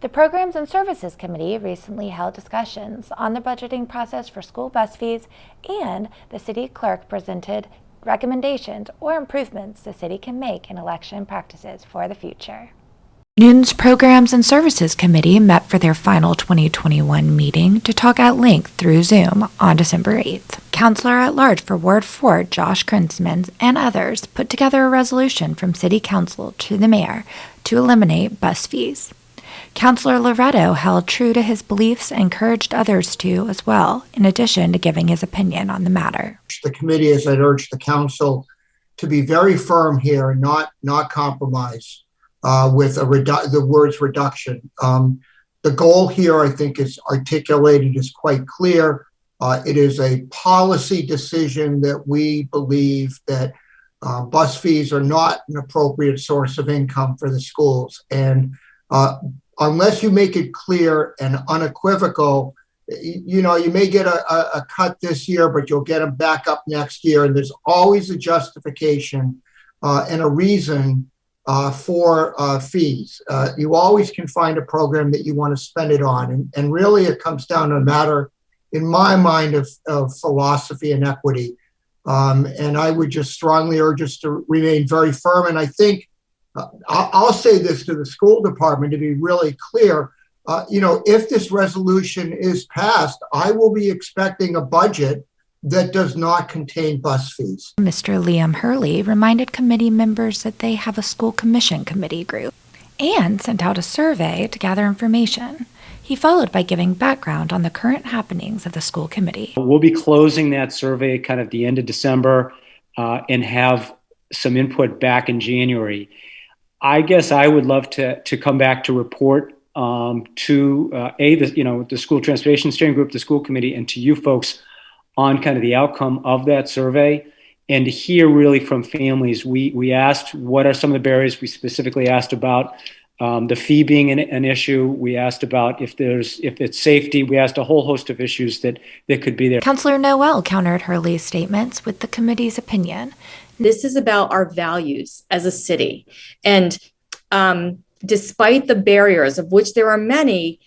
The Programs and Services Committee recently held discussions on the budgeting process for school bus fees, and the City Clerk presented recommendations or improvements the city can make in election practices for the future. Newton's Programs and Services Committee met for their final 2021 meeting to talk at length through Zoom on December 8th. Counselor at Large for Ward 4, Josh Krinsman, and others put together a resolution from City Council to the Mayor to eliminate bus fees. Counselor Loretto held true to his beliefs and encouraged others to as well, in addition to giving his opinion on the matter. The committee, as I'd urged the council, to be very firm here and not compromise with the words reduction. The goal here, I think, is articulated, is quite clear. It is a policy decision that we believe that bus fees are not an appropriate source of income for the schools. And unless you make it clear and unequivocal, you may get a cut this year, but you'll get them back up next year. And there's always a justification and a reason for fees. You always can find a program that you want to spend it on. And really, it comes down to a matter, in my mind, of philosophy and equity. And I would just strongly urge us to remain very firm. And I think I'll say this to the school department to be really clear. If this resolution is passed, I will be expecting a budget that does not contain bus fees. Mr. Liam Hurley reminded committee members that they have a school commission committee group and sent out a survey to gather information. He followed by giving background on the current happenings of the school committee. We'll be closing that survey kind of the end of December and have some input back in January. I guess I would love to come back to report to the school transportation steering group, the school committee, and to you folks on kind of the outcome of that survey, and to hear really from families. We asked what are some of the barriers. We specifically asked about the fee being an issue. We asked about if it's safety. We asked a whole host of issues that could be there. Councillor Noel countered Hurley's statements with the committee's opinion. This is about our values as a city. And despite the barriers, of which there are many,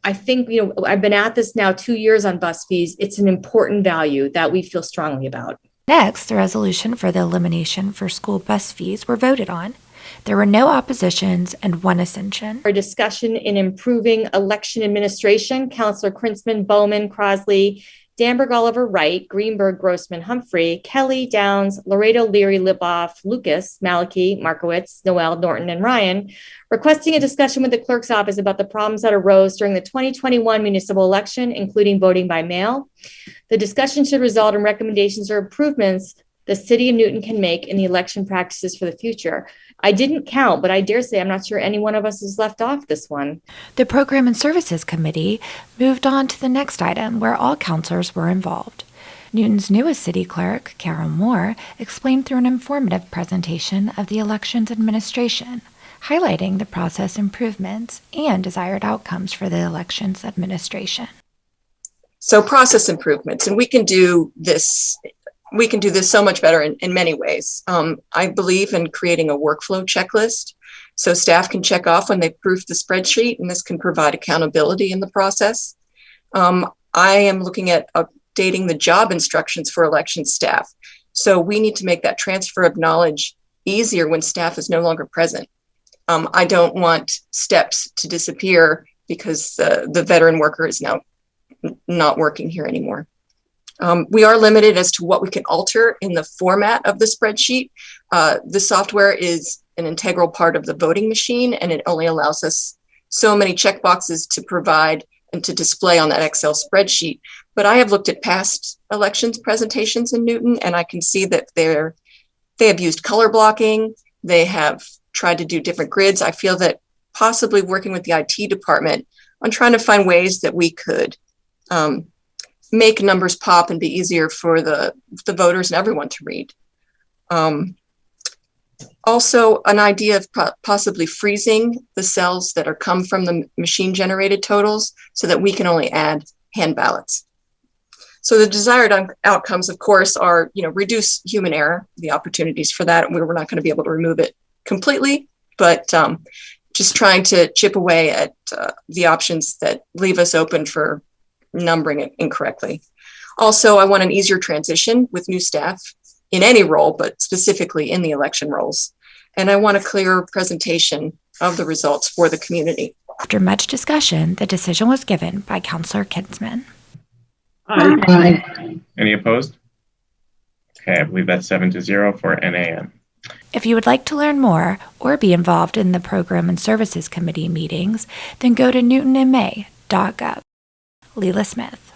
I think, I've been at this now 2 years on bus fees. It's an important value that we feel strongly about. Next, the resolution for the elimination for school bus fees were voted on. There were no oppositions and one assention. Our discussion in improving election administration, Councillor Krinsman, Bowman, Crosley, Danberg, Oliver, Wright, Greenberg, Grossman, Humphrey, Kelly, Downs, Laredo, Leary, Liboff, Lucas, Malachy, Markowitz, Noel, Norton, and Ryan, requesting a discussion with the clerk's office about the problems that arose during the 2021 municipal election, including voting by mail. The discussion should result in recommendations or improvements the City of Newton can make in the election practices for the future. I didn't count, but I dare say I'm not sure any one of us is left off this one. The Program and Services Committee moved on to the next item where all counselors were involved. Newton's newest city clerk, Carol Moore, explained through an informative presentation of the elections administration, highlighting the process improvements and desired outcomes for the elections administration. So process improvements, and we can do this so much better in many ways. I believe in creating a workflow checklist so staff can check off when they've proofed the spreadsheet, and this can provide accountability in the process. I am looking at updating the job instructions for election staff. So we need to make that transfer of knowledge easier when staff is no longer present. I don't want steps to disappear because the veteran worker is now not working here anymore. We are limited as to what we can alter in the format of the spreadsheet. The software is an integral part of the voting machine, and it only allows us so many checkboxes to provide and to display on that Excel spreadsheet. But I have looked at past elections presentations in Newton, and I can see that they have used color blocking. They have tried to do different grids. I feel that possibly working with the IT department on trying to find ways that we could make numbers pop and be easier for the voters and everyone to read. Also, an idea of possibly freezing the cells that come from the machine generated totals so that we can only add hand ballots. So the desired outcomes, of course, are, reduce human error, the opportunities for that. We're not going to be able to remove it completely, but just trying to chip away at the options that leave us open for numbering it incorrectly. Also, I want an easier transition with new staff in any role, but specifically in the election roles. And I want a clear presentation of the results for the community. After much discussion, the decision was given by Councilor Kinsman. Aye. Any opposed? Okay, I believe that's 7-0 for NAN. If you would like to learn more or be involved in the Program and Services Committee meetings, then go to newtonma.gov. Leela Smith.